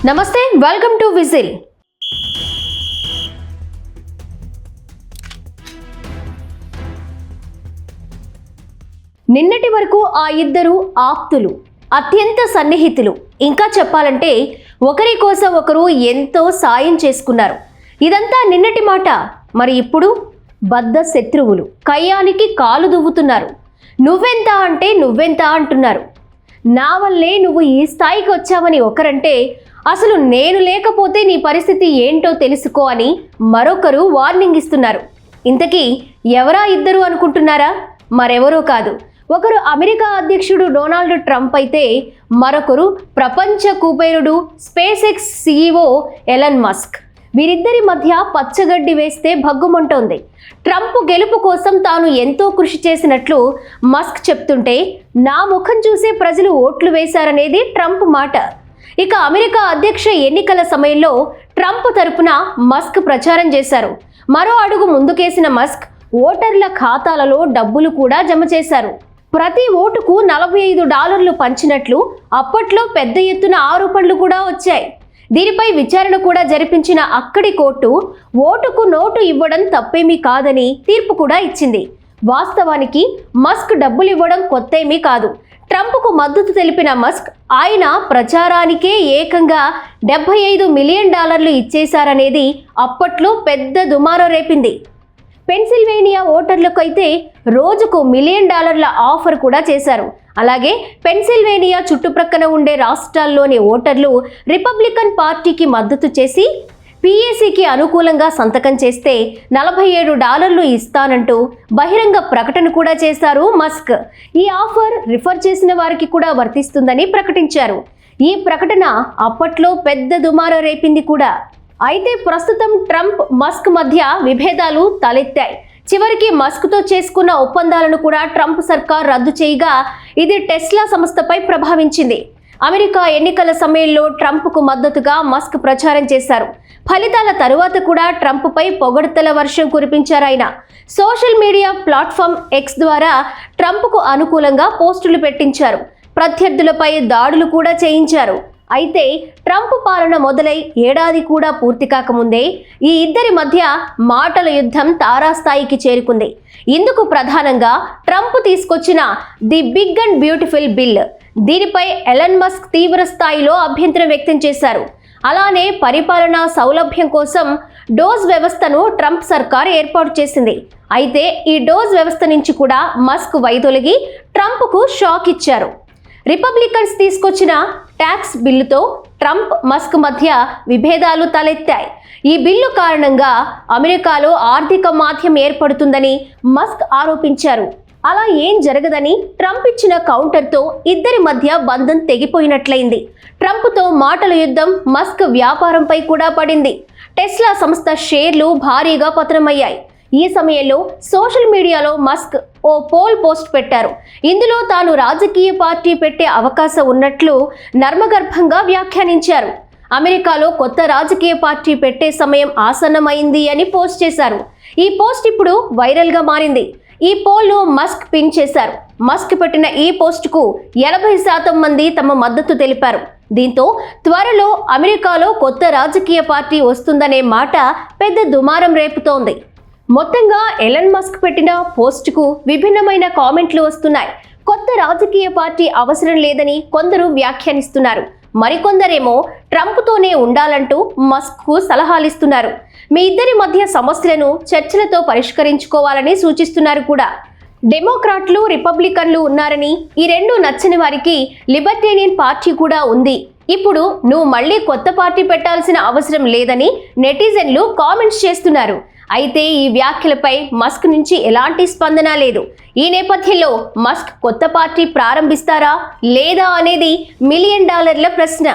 నమస్తే, welcome to whistle. నిన్నటి వరకు ఆ ఇద్దరు ఆప్తులు, అత్యంత సన్నిహితులు. ఇంకా చెప్పాలంటే ఒకరి కోసం ఒకరు ఎంతో సాయం చేసుకున్నారు. ఇదంతా నిన్నటి మాట. మరి ఇప్పుడు బద్ధ శత్రువులు, కయ్యానికి కాలు దువ్వుతున్నారు. నువ్వెంత అంటే నువ్వెంత అంటున్నారు. నా వల్లే నువ్వు ఈ స్థాయికి వచ్చావని ఒకరంటే, అసలు నేను లేకపోతే నీ పరిస్థితి ఏంటో తెలుసుకో అని మరొకరు వార్నింగ్ ఇస్తున్నారు. ఇంతకీ ఎవరా ఇద్దరు అనుకుంటున్నారా? మరెవరో కాదు. ఒకరు అమెరికా అధ్యక్షుడు డొనాల్డ్ ట్రంప్ అయితే మరొకరు ప్రపంచ కుబేరుడు space X CEO Elon Musk. వీరిద్దరి మధ్య పచ్చగడ్డి వేస్తే భగ్గుమంటోంది. ట్రంప్ గెలుపు కోసం తాను ఎంతో కృషి చేసినట్లు మస్క్ చెప్తుంటే, నా ముఖం చూసే ప్రజలు ఓట్లు వేశారనేది ట్రంప్ మాట. ఇక అమెరికా అధ్యక్ష ఎన్నికల సమయంలో ట్రంప్ తరపున మస్క్ ప్రచారం చేశారు. మరో అడుగు ముందుకేసిన మస్క్ ఓటర్ల ఖాతాలలో డబ్బులు కూడా జమ చేశారు. ప్రతి ఓటుకు $45 పంచినట్లు అప్పట్లో పెద్ద ఎత్తున ఆరోపణలు కూడా వచ్చాయి. దీనిపై విచారణ కూడా జరిపించిన అక్కడి కోర్టు ఓటుకు నోటు ఇవ్వడం తప్పేమీ కాదని తీర్పు కూడా ఇచ్చింది. వాస్తవానికి మస్క్ డబ్బులు ఇవ్వడం కొత్తేమీ కాదు. ట్రంప్కు మద్దతు తెలిపిన మస్క్ ఆయన ప్రచారానికే ఏకంగా $75 మిలియన్ ఇచ్చేశారనేది అప్పట్లో పెద్ద దుమారం రేపింది. పెన్సిల్వేనియా ఓటర్లకు అయితే రోజుకు $1 మిలియన్ ఆఫర్ కూడా చేశారు. అలాగే పెన్సిల్వేనియా చుట్టుప్రక్కన ఉండే రాష్ట్రాల్లోని ఓటర్లు రిపబ్లికన్ పార్టీకి మద్దతు చేసి PACకి అనుకూలంగా సంతకం చేస్తే $47 ఇస్తానంటూ బహిరంగ ప్రకటన కూడా చేశారు మస్క్. ఈ ఆఫర్ రిఫర్ చేసిన వారికి కూడా వర్తిస్తుందని ప్రకటించారు. ఈ ప్రకటన అప్పట్లో పెద్ద దుమారం రేపింది కూడా. అయితే ప్రస్తుతం ట్రంప్ మస్క్ మధ్య విభేదాలు తలెత్తాయి. చివరికి మస్క్తో చేసుకున్న ఒప్పందాలను కూడా ట్రంప్ సర్కార్ రద్దు చేయగా ఇది టెస్లా సంస్థపై ప్రభావించింది. అమెరికా ఎన్నికల సమయంలో ట్రంప్కు మద్దతుగా మస్క్ ప్రచారం చేశారు. ఫలితాల తరువాత కూడా ట్రంప్పై పొగడ్తల వర్షం కురిపించారాయన. సోషల్ మీడియా ప్లాట్ఫామ్ X ద్వారా ట్రంప్కు అనుకూలంగా పోస్టులు పెట్టించారు. ప్రత్యర్థులపై దాడులు కూడా చేయించారు. అయితే ట్రంప్ పాలన మొదలై ఏడాది కూడా పూర్తి కాకముందే ఈ ఇద్దరి మధ్య మాటల యుద్ధం తారాస్థాయికి చేరుకుంది. ఇందుకు ప్రధానంగా ట్రంప్ తీసుకొచ్చిన the big and beautiful bill. దీనిపై ఎలన్ మస్క్ తీవ్ర స్థాయిలో అభ్యంతరం వ్యక్తం చేశారు. అలానే పరిపాలనా సౌలభ్యం కోసం డోజ్ వ్యవస్థను ట్రంప్ సర్కార్ ఏర్పాటు చేసింది. అయితే ఈ డోజ్ వ్యవస్థ నుంచి కూడా మస్క్ వైదొలిగి ట్రంప్కు షాక్ ఇచ్చారు. రిపబ్లికన్స్ తీసుకొచ్చిన ట్యాక్స్ బిల్లుతో ట్రంప్ మస్క్ మధ్య విభేదాలు తలెత్తాయి. ఈ బిల్లు కారణంగా అమెరికాలో ఆర్థిక మాంద్యం ఏర్పడుతుందని మస్క్ ఆరోపించారు. అలా ఏం జరగదని ట్రంప్ ఇచ్చిన కౌంటర్తో ఇద్దరి మధ్య బంధం తెగిపోయినట్లయింది. ట్రంప్తో మాటల యుద్ధం మస్క్ వ్యాపారంపై కూడా పడింది. టెస్లా సంస్థ షేర్లు భారీగా పతనమయ్యాయి. ఈ సమయంలో సోషల్ మీడియాలో మస్క్ ఓ పోల్ పోస్ట్ పెట్టారు. ఇందులో తాను రాజకీయ పార్టీ పెట్టే అవకాశం ఉన్నట్లు నర్మగర్భంగా వ్యాఖ్యానించారు. అమెరికాలో కొత్త రాజకీయ పార్టీ పెట్టే సమయం ఆసన్నమైంది అని పోస్ట్ చేశారు. ఈ పోస్ట్ ఇప్పుడు వైరల్గా మారింది. ఈ పోల్ను మస్క్ పిన్ చేశారు. మస్క్ పెట్టిన ఈ పోస్టుకు 80% మంది తమ మద్దతు తెలిపారు. దీంతో త్వరలో అమెరికాలో కొత్త రాజకీయ పార్టీ వస్తుందనే మాట పెద్ద దుమారం రేపుతోంది. మొత్తంగా ఎలన్ మస్క్ పెట్టిన పోస్టుకు విభిన్నమైన కామెంట్లు వస్తున్నాయి. కొత్త రాజకీయ పార్టీ అవసరం లేదని కొందరు వ్యాఖ్యానిస్తున్నారు. మరికొందరేమో ట్రంప్తోనే ఉండాలంటూ మస్క్కు సలహాలిస్తున్నారు. మీ ఇద్దరి మధ్య సమస్యలను చర్చలతో పరిష్కరించుకోవాలని సూచిస్తున్నారు కూడా. డెమోక్రాట్లు, రిపబ్లికన్లు ఉన్నారని, ఈ రెండు నచ్చని వారికి లిబర్టేరియన్ పార్టీ కూడా ఉంది. ఇప్పుడు నువ్వు మళ్ళీ కొత్త పార్టీ పెట్టాల్సిన అవసరం లేదని నెటిజన్లు కామెంట్స్ చేస్తున్నారు. అయితే ఈ వ్యాఖ్యలపై మస్క్ నుంచి ఎలాంటి స్పందన లేదు. ఈ నేపథ్యంలో మస్క్ కొత్త పార్టీ ప్రారంభిస్తారా లేదా అనేది $1 మిలియన్ ప్రశ్న.